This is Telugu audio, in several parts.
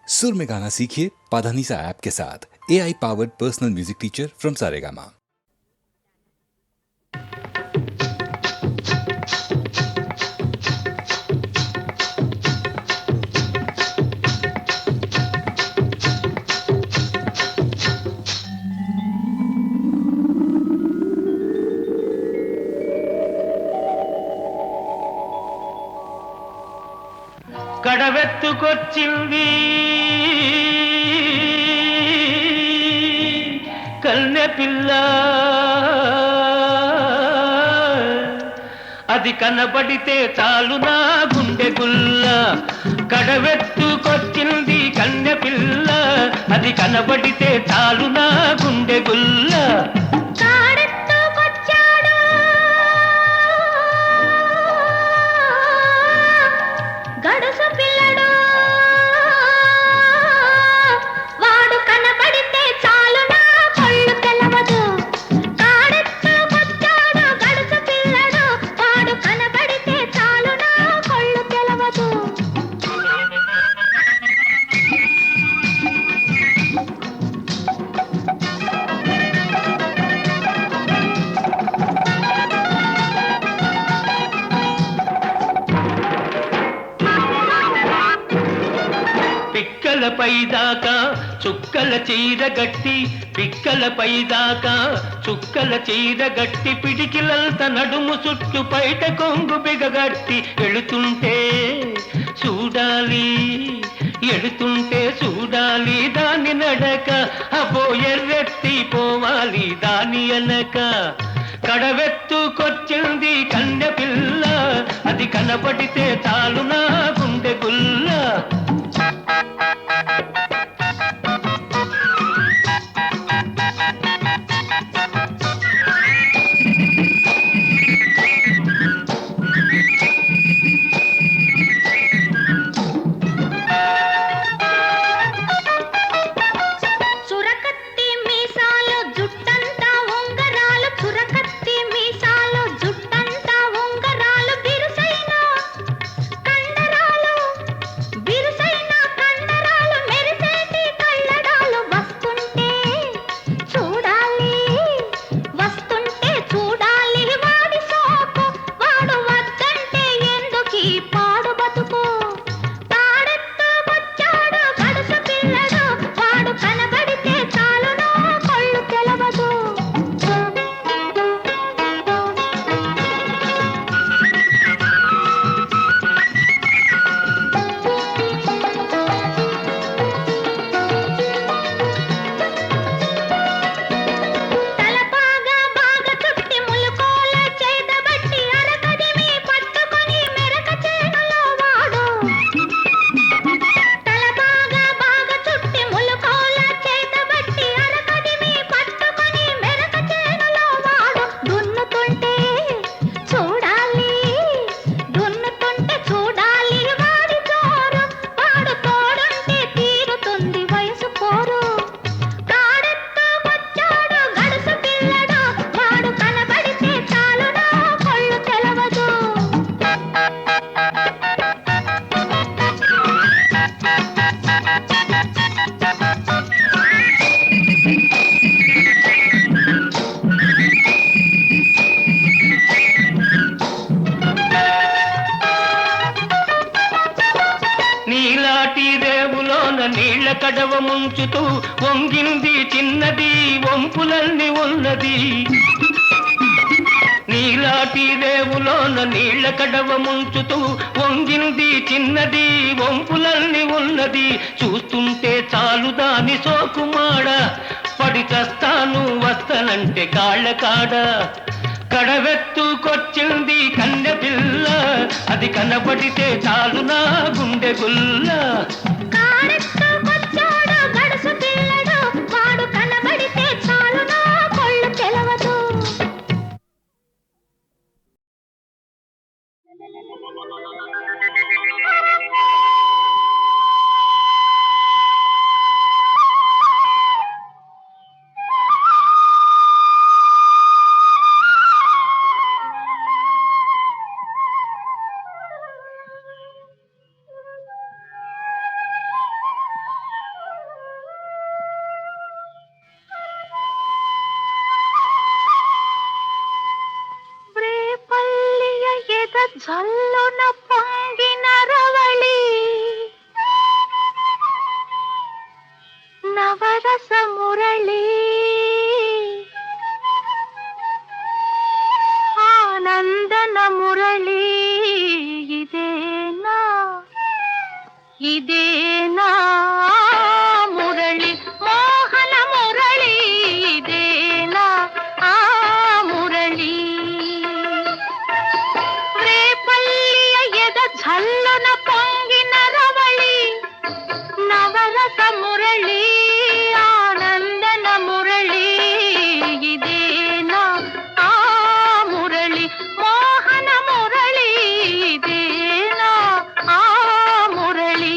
सुर में गाना सीखिए पाधानीसा ऐप के साथ। AI powered personal music teacher from Saregama. కడవెత్తుకొచ్చింది కన్నె పిల్ల, అది కనబడితే చాలు నా గుండె గుల్ల. కడవెత్తుకొచ్చింది కన్నె పిల్ల, అది కనబడితే చాలు నా గుండె గుల్ల. పిక్కలపై దాకా చుక్కల చీర గట్టి, పిక్కలపై దాకా చుక్కల చీర గట్టి, పిడికిలంత నడుము చుట్టు పైట కొంగు బిగగట్టి ఎడుతుంటే చూడాలి, ఎడుతుంటే చూడాలి దాని నడక. అబో ఎర్రెత్తి పోవాలి దాని అనక. కడవెత్తుకొచ్చింది కన్నె పిల్ల, అది కనబడితే చాలు నా గుండె గుల్ల. నీళ్ల కడవ ముంచుతూ వంగింది చిన్నది, వంపులన్నీ ఉన్నది. నీలాటి రేవులోన నీళ్ల కడవ ముంచుతూ వంగింది చిన్నది, వంపులన్నీ ఉన్నది. చూస్తుంటే చాలు దాని సోకుమాడ, పడి చస్తాను వస్తనంటే కాళ్ళ కాడ. కడవెత్తుకొచ్చింది కన్నె పిల్ల, అది కనబడితే చాలు నా గుండె గుల్ల. జల్లున పొంగిన రవళి నవరస మురళి ఆనందన మురళి ఇదేనా ఇదేనా మురళి మోహన మురళి ఇదేనా ఆ మురళి రేపల్లియ ఎద ఝల్లున పొంగిన రవళి నవరస మురళి ఆనందన మురళి ఇదేనా ఆ మురళి మోహన మురళి ఇదేనా ఆ మురళి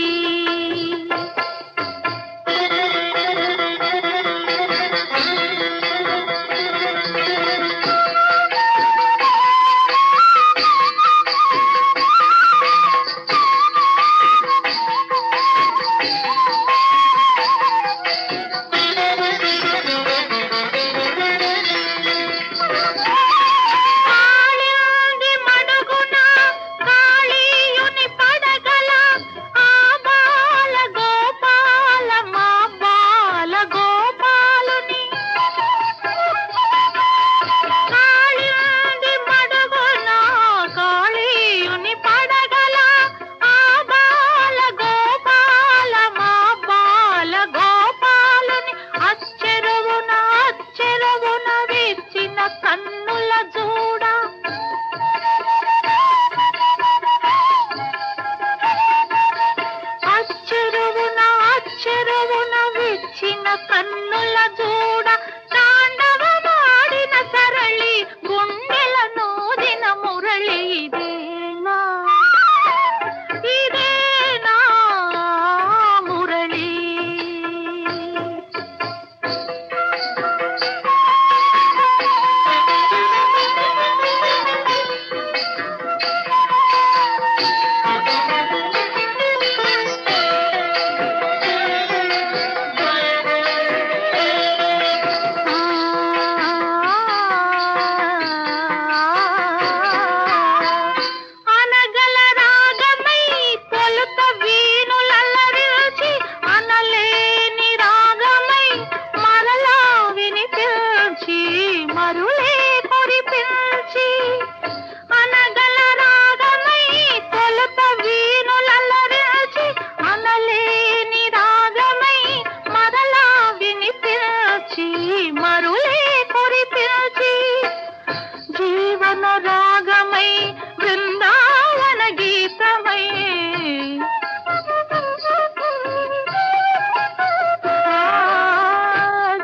కాళింది మడుగున కాళీయుని పడగల ఆ బాల గోపాల మా బాల గోపాలుని కాళింది మడుగున కాళీయుని పడగల ఆ బాల గోపాల మా బాల గోపాలుని అచ్చెరువున విచ్చిన కన్నుల జూడ అచ్చెరువున విచ్చిన కన్నుల జూడ తాండవమాడిన సరళి గుండెల నూదిన మురళి ఇదేనా ఇదేనా మురళి అనగల రాగమై తొలుత వీణులల్లరించి అనలేని రాగమై మరలా వినిపించి మరులే కురిపించి అనగల రాగమై తొలుత వీణులల్లరించి అనలేని రాగమై మరలా వినిపించి మరులే కురిపించి జీవన రాగమై బృందావన గీతమై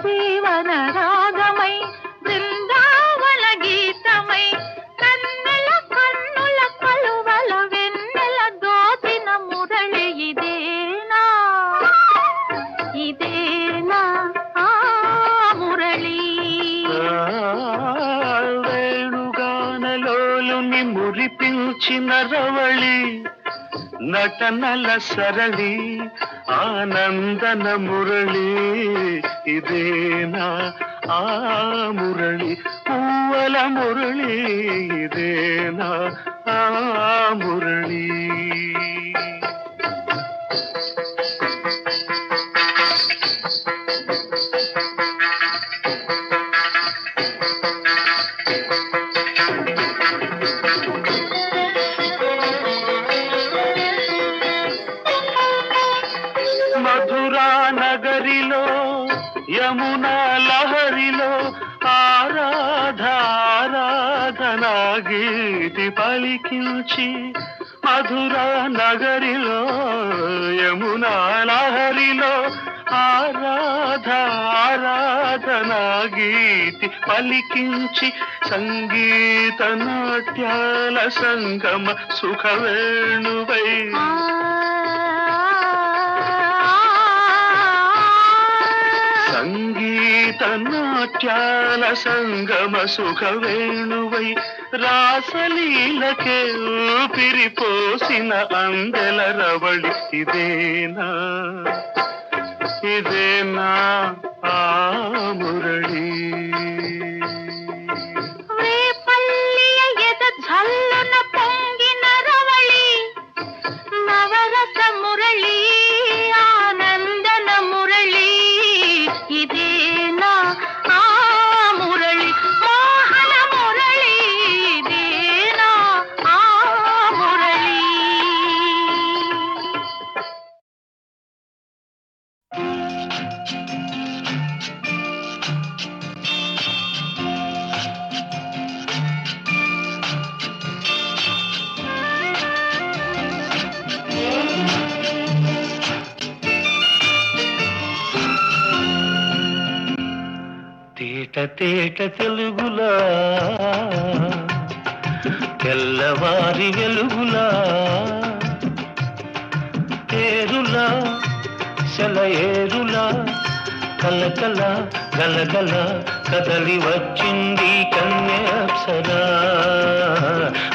జీవన రాగమై బృందావన గీతమై కన్నుల కన్నుల కలువల వెన్నెల దోచిన మురళి ఇదేనా ఇదేనా ఆ మురళి వేణుగానలోలుని మురిపించిన రవళి నటనల సరళి ఆనందన మురళి ఇదేనా ఆ మురళి పూవల మురళి ఇదేనా ఆ మురళి మధురా నగరిలో యమునా లహరిలో ఆరాధనా గీతి పలికించి మధురా నగరిలో యమునా లహరిలో ఆరాధనా గీతి పలికించి సంగీత నాట్యాల సంగమ సుఖవేణువై సంగీత నాట్యాల సంగమ సుఖవేణువై రాసలీలకే ఊపిరిపోసిన అందెల రవళి ఇదేనా ఇదేనా ఆ మురళి రేపల్లియ ఎద ఝల్లున పొంగిన తేట తేట తెలుగులా తెల్లవారి వెలుగులా ఏరులా సెలయేరులా కలకల గలగల కదలి వచ్చింది కన్యాప్సరా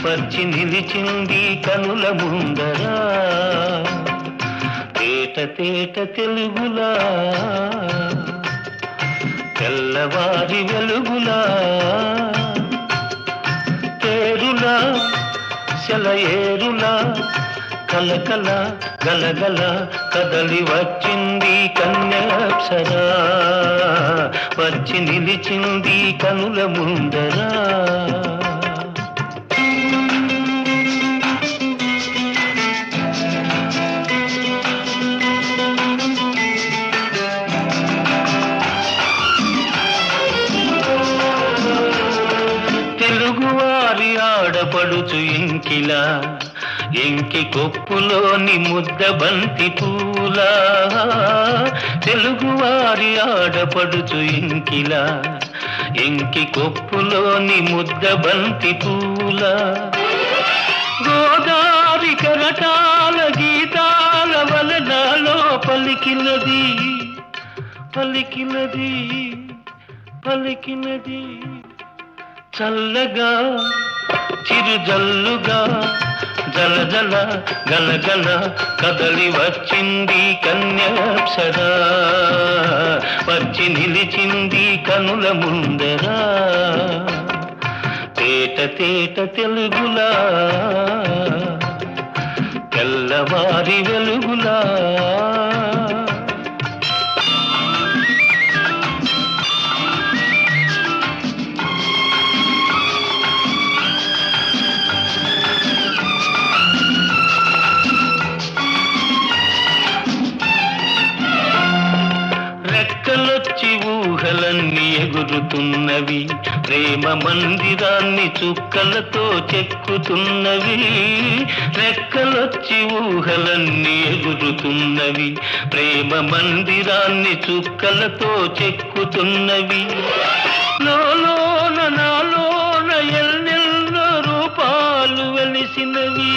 వచ్చి నిలిచింది కనుల ముందరా తేట తేట తెలుగులా తెల్లవారి వెలుగులా తేరులా సెలయేరులా కలకల గలగల కదలి వచ్చింది కన్యాప్సరా వచ్చి నిలిచింది కనుల ముందరా తెలుగువారి ఆడపడుచు ఇంకిలా ఎంకి కొప్పులోని ముద్ద బంతి పూలా తెలుగువారి ఆడపడుచు ఇంకిలా ఎంకి కొప్పులోని ముద్ద బంతి పూలా గోదారి కరటాల గీతాల వలనాలో పలికినది పలికినది పలికినది చల్లగా చిరుజల్లుగా జలజల గలగల కదలి వచ్చింది కన్యాప్సరా వచ్చి నిలిచింది కనుల ముందరా తేట తేట తెలుగులా తెల్లవారి వెలుగులా రెక్కలొచ్చి ఊహలన్నీ ఎగురుతున్నవి ప్రేమ మందిరాన్ని చుక్కలతో చెక్కుతున్నవి రెక్కలొచ్చి ఊహలన్నీ ఎగురుతున్నవి ప్రేమ మందిరాన్ని చుక్కలతో చెక్కుతున్నవి లోలోన నాలోన ఎన్నెన్నో రూపాలు వెలిసినవి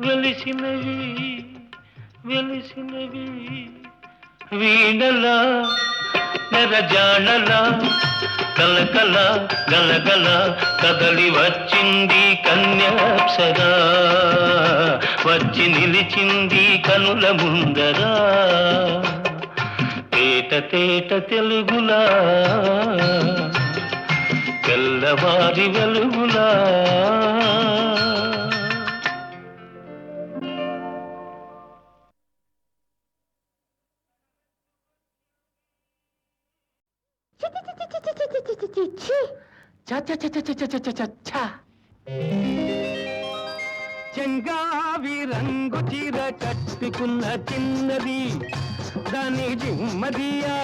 వెలిసినవి వెలిసినవి వీణలా నెరజానలా కలకల గలగల కదలి వచ్చింది కన్యాప్సరా వచ్చి నిలిచింది కనుల ముందరా తేట తేట తెలుగులా తెల్లవారి వెలుగులా చెంగావి రంగు చీర కట్టుకున్న చిన్నది దాని జిమ్మదియా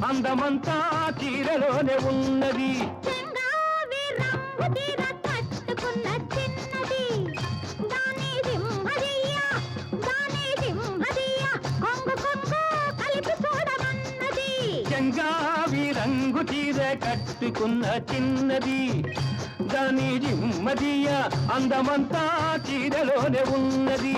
అందమంతా చీరలోనే ఉన్నది చెంగావి రంగు చీర కట్టుకున్న చిన్నది దాని సింహదియా కొంగు కొంగు కలిపి చూడమన్నది చెంగావి రంగు చీర కట్టుకున్న చిన్నది దాని జిమ్మదియా అందమంతా చీరలోనే ఉన్నది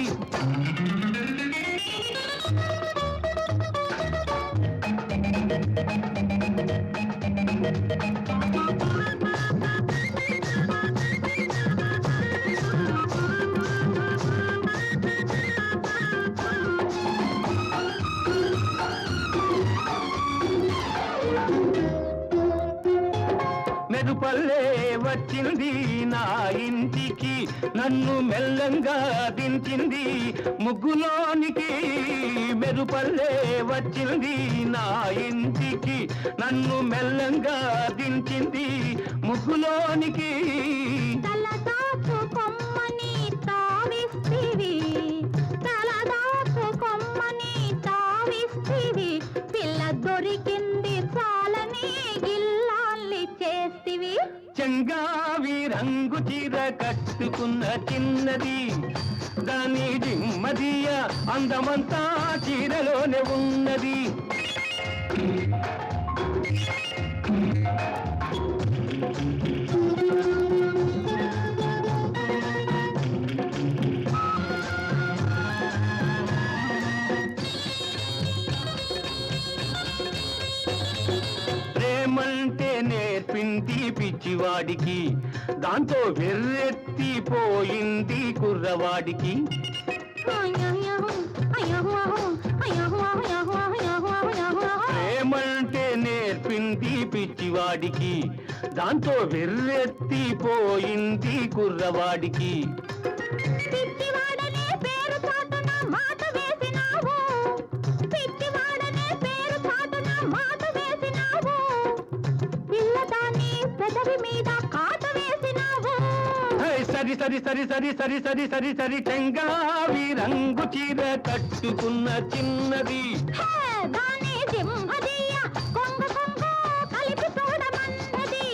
మెరుపల్లే వచ్చింది నా ఇంటికి నన్ను మెల్లంగా దించింది ముగ్గులోనికి మెరుపల్లే వచ్చింది నా ఇంటికి నన్ను మెల్లంగా దించింది ముగ్గులోనికి తలదాచు కొమ్మని తావిస్తివి తలదాచు దొరికింది చాలని గిల్లాల్ని చేస్తివి చెంగావి రంగు చీర కట్టుకున్న చిన్నది దాని దిమ్మదియ అందమంతా చీరలోనే ఉన్నది ప్రేమంటే నేర్పింది పిచ్చివాడికి దాంతో వెర్రెత్తిపోయింది కుర్రవాడికి ప్రేమంటే నేర్పింది పిచ్చివాడికి దాంతో వెర్రెత్తిపోయింది కుర్రవాడికి పిచ్చివాడనే పేరు చాటున మాట వేసినావు పిచ్చివాడనే పేరు చాటున మాట వేసినావు పిల్లదాన్ని పెదవి మీద కాట వేసినావు సరి సరి సరి సరి సరి సరి సరి సరి చెంగావి రంగు చీర కట్టుకున్న చిన్నది దాని సింహదీయ కొంగు కొంగు కలిపి చూడమన్నది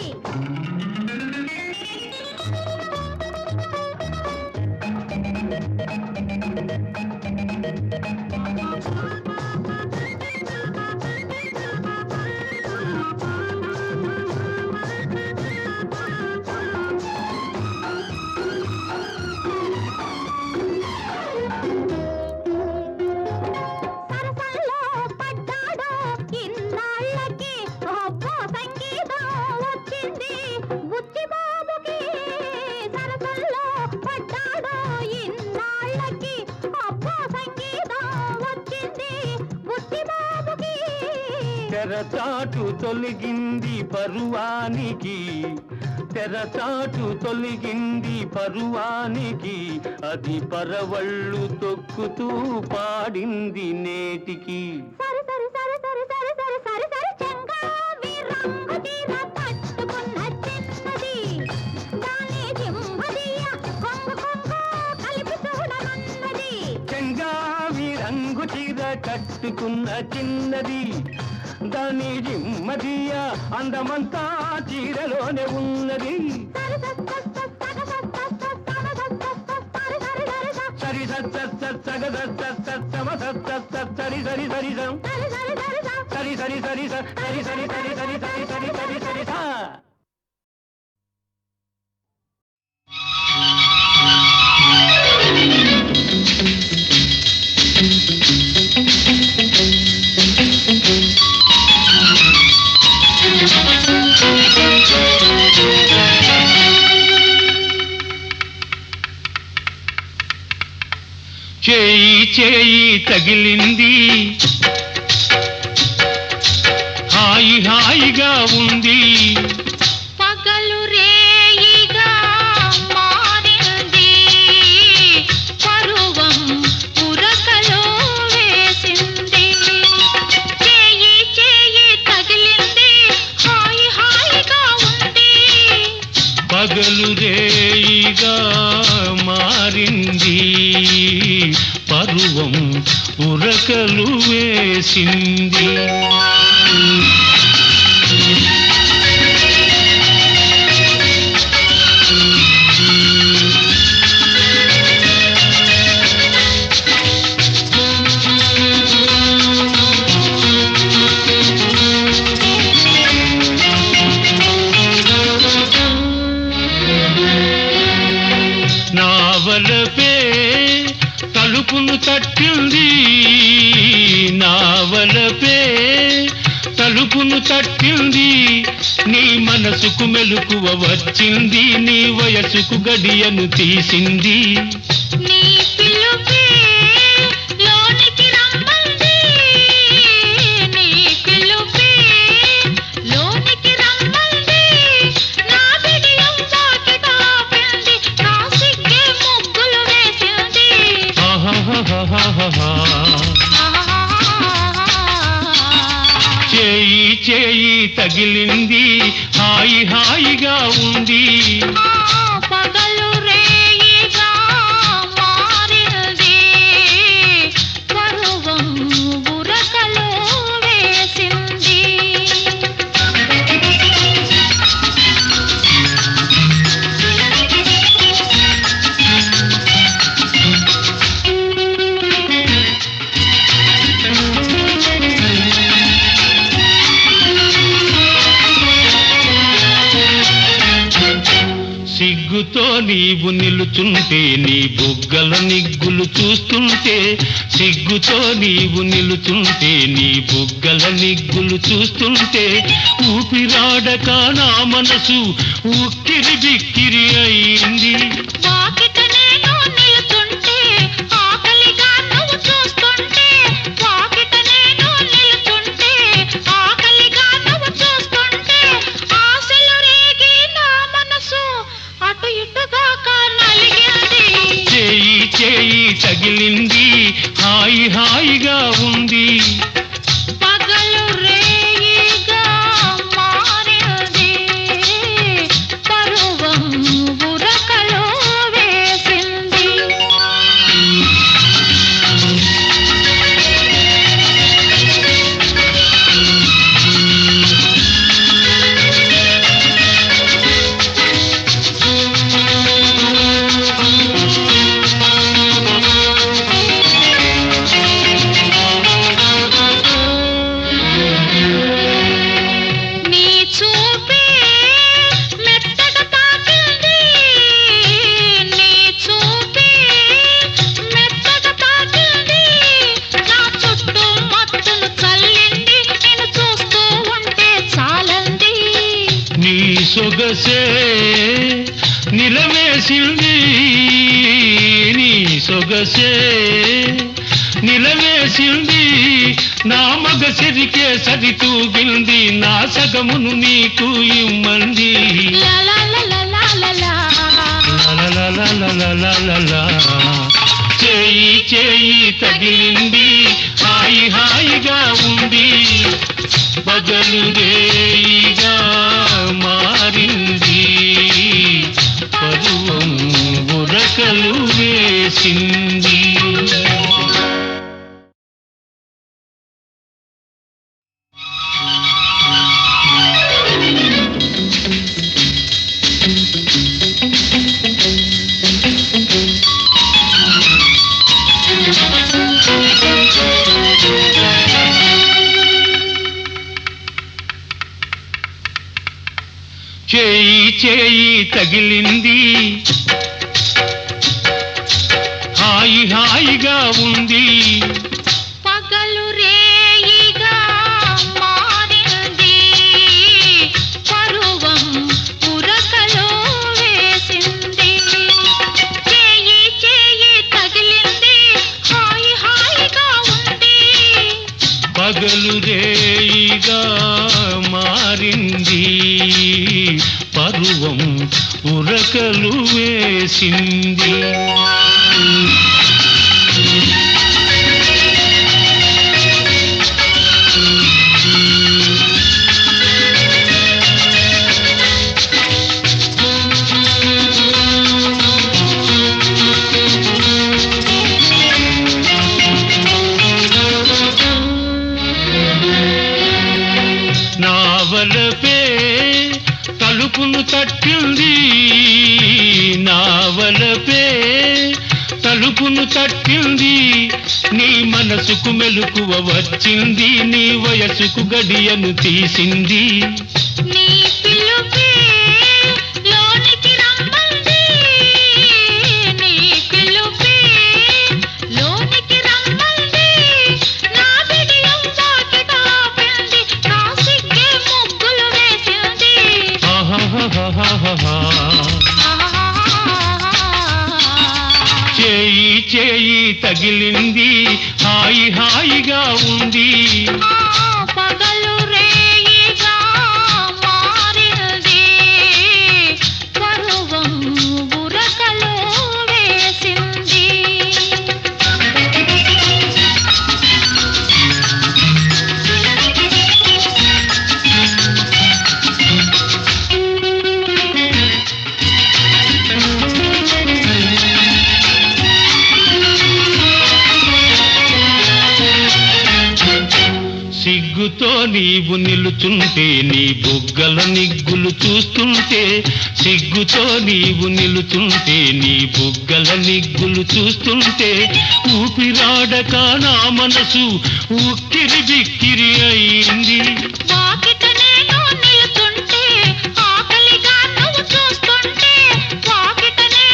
సరసల్లో పడ్డాడు ఇన్నాళ్ళకి అబ్బో సంగీతం వచ్చింది బుచ్చిబాబుకి సరసల్లో పడ్డాడు ఇన్నాళ్ళకి అబ్బో సంగీతం వచ్చింది బుచ్చిబాబుకి తెరచాటు తొలగింది పరువానికి తెరచాటు తొలగింది పరువానికి అది పరవళ్ళు తొక్కుతూ పాడింది నేటికి సరి సరి సరి సరి సరి సరి సరి సరి చెంగావి రంగు చీర కట్టుకున్న చిన్నది దాని సింహదీయ కొంగు కొంగు కలిపి చూడమన్నది చెంగావి రంగు చీర కట్టుకున్న చిన్నది దాని జిమ్మదియ అందమంతా చీరలోనే ఉన్నది సరి సరి సరి సరి సరి సరి సరి సరి సరి సరి సరి సరి సరి సరి సరి సరి సా చేయి చేయి తగిలింది హాయి హాయిగా ఉంది పగలు రేయిగా మారింది పరువం ఉరకలో వేసింది చేయి చేయి తగిలింది హాయి హాయిగా ఉంది పగలు రేయిగా మారింది పరువం ఉరకలు వేసింది నావలపే తలుపును తట్టింది నావలపే తలుపును తట్టింది నీ మనసుకు మెలకువ వచ్చింది నీ వయసుకు గడియను తీసింది నీ పిలుపే లోనికి రమ్మంది నీ పిలుపే లోనికి రమ్మంది నా బిడియం వాకిట ఆపింది నా సిగ్గే ముగ్గులు వేసింది ఆహాహాహాహా. చేయి చేయి తగిలింది హాయి హాయిగా ఉంది పగలు రేయిగా మారింది పరువం బురకలో వేసింది నీవు నిలుచుంటే నీ బుగ్గల నిగ్గులు చూస్తుంటే సిగ్గుతో నీవు నిలుచుంటే నీ బుగ్గల నిగ్గులు చూస్తుంటే ఊపిరాడక నా మనసు ఉక్కిరి బిక్కిరి అయింది. వాకిట నేను నిలుచుంటే ఆకలిగా నువ్వు చూస్తుంటే, వాకిట నేను నిలుచుంటే ఆకలిగా నువ్వు చూస్తుంటే, ఆశలు రేగి నా మనసు అటు ఇటుగా నలిగింది. చేయి చేయి తగిలింది హాయి హాయిగా ఉంది. పగలు రేయిగా మారింది, పరువం ఉరకలో వేసింది. నీ చూపే మెత్తగా తాకింది, నీ చూపే మెత్తగా తాకింది, నా చుట్టూ మత్తును చల్లింది, నేను చూస్తూ ఉంటే చాలంది. నీ సొగసే నిలవేసింది, నీ సొగసే నిలవేసింది, నా మగ సిరికే సరితూగింది, నా సగమును నీకు ఇమ్మంది. లా లా లా లా లా లా లా. లలలలలలలలల. చేయి చేయి తగిలింది హాయి హాయిగా ఉంది. పగలు రేయిగా మారింది, పరువం ఉరకలు వేసింది. చేయి చేయి తగిలింది హాయి హాయిగా ఉంది. పగలు రేయిగా మారింది, పరువం ఉరకలో వేసింది. చేయి చేయి తగిలింది హాయి హాయిగా ఉంది. పగలు రేయిగా మారింది, పరువం ఉరకలు వేసింది. నావలపే తలుపును తట్టింది, నావలపే తలుపును తట్టింది, నీ మనసుకు మెలకువ వచ్చింది, నీ వయసుకు గడియను తీసింది. నీ పిలుపే లోనికి రమ్మంది, నీ పిలుపే లోనికి రమ్మంది, నా బిడియం వాకిట ఆపింది, నా సిగ్గే ముగ్గులు వేసింది. ఆహాహాహాహా. చేయి చేయి తగిలింది హాయి హాయిగా ఉంది. పగలు రేయిగా మారింది, పరువం ఉరకలో వేసింది. సిగ్గుతో నీవు నిలుచుంటే నీ బుగ్గల నిగ్గులు చూస్తుంటే, సిగ్గుతో నీవు నిలుచుంటే నీ బుగ్గల నిగ్గులు చూస్తుంటే ఊపిరాడక నా మనసు ఉక్కిరి బిక్కిరి అయింది. వాకిట నేను నిలుచుంటే ఆకలిగా నువ్వు చూస్తుంటే, వాకిట నేను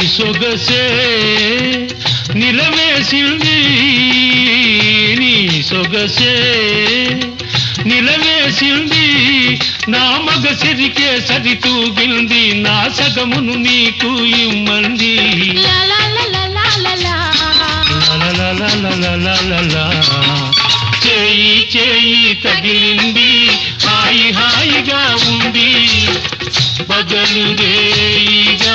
సొగసే నిలవేసింది నీ సొగసే నిలవేసింది నా మగ సిరికే సరితూగింది నా సగమును నీకు ఇమ్మంది చేయి చేయి తగిలింది హాయి హాయిగా ఉంది పగలు రేయిగా